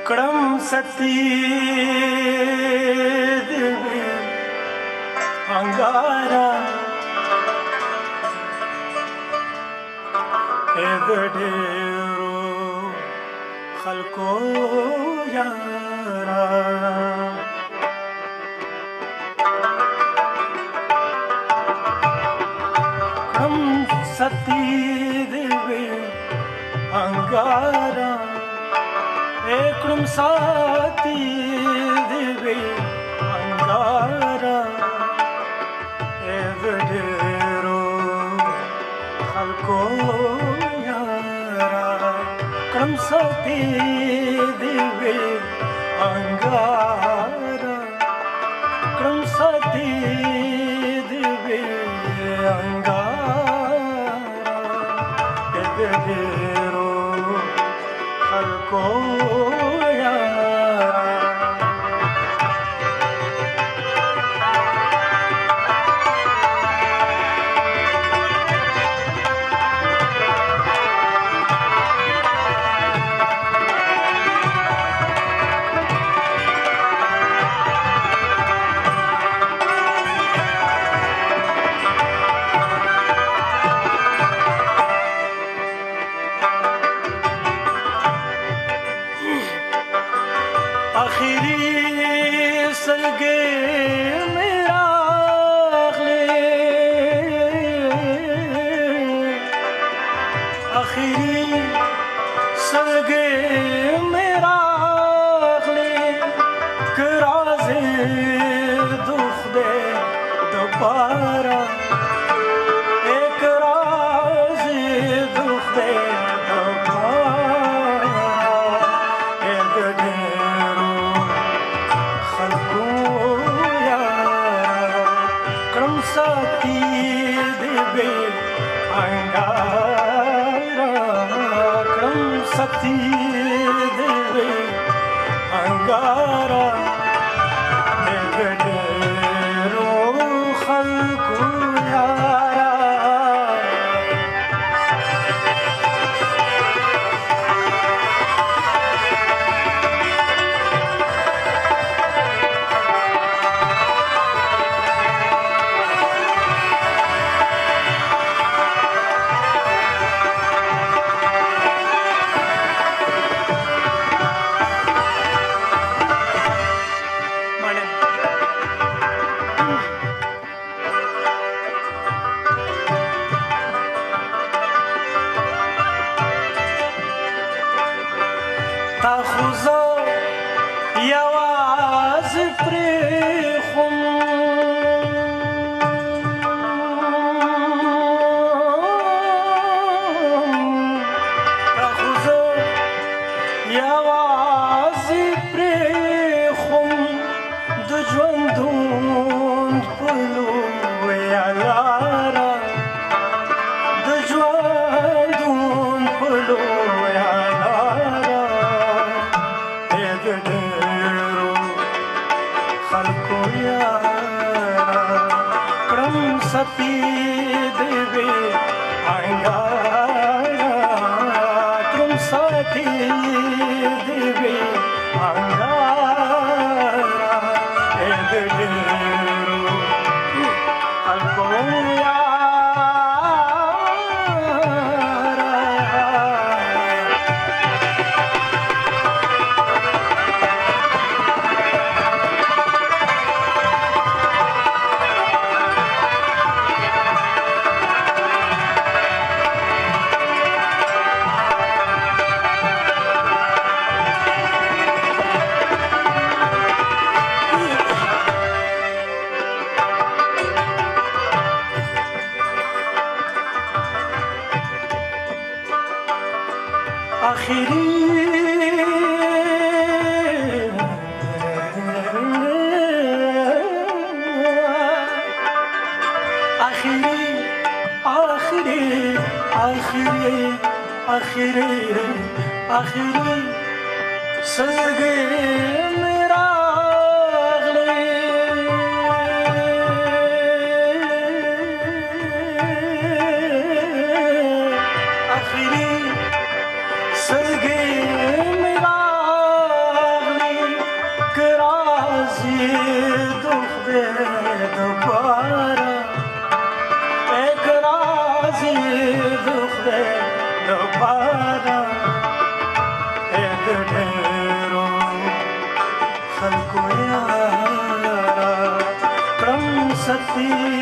کړم ستید انګارا د ډېرو خلکو یارا کړم ستید انګارا کړم ستید انګارا د ډېرو خلکو کړم ستید انګارا کړم ستید انګارا د ډېرو خلکو ستید انګارا د ډېرو خلکو یارا تا خو زه یوازې پرېښوم تا خو زه یوازې پرېښوم د ژوندون په لویه لاره د ژوندون په لویه ستید انګارا کړم ستید انګارا د ډېرو خلکو آخری سلګې مې راغلې آخری سلګې مې راغلې दुख दे दोबारा एक राजी दुख दे दोबारा एक ढेरों खल्को यारा क्रम सती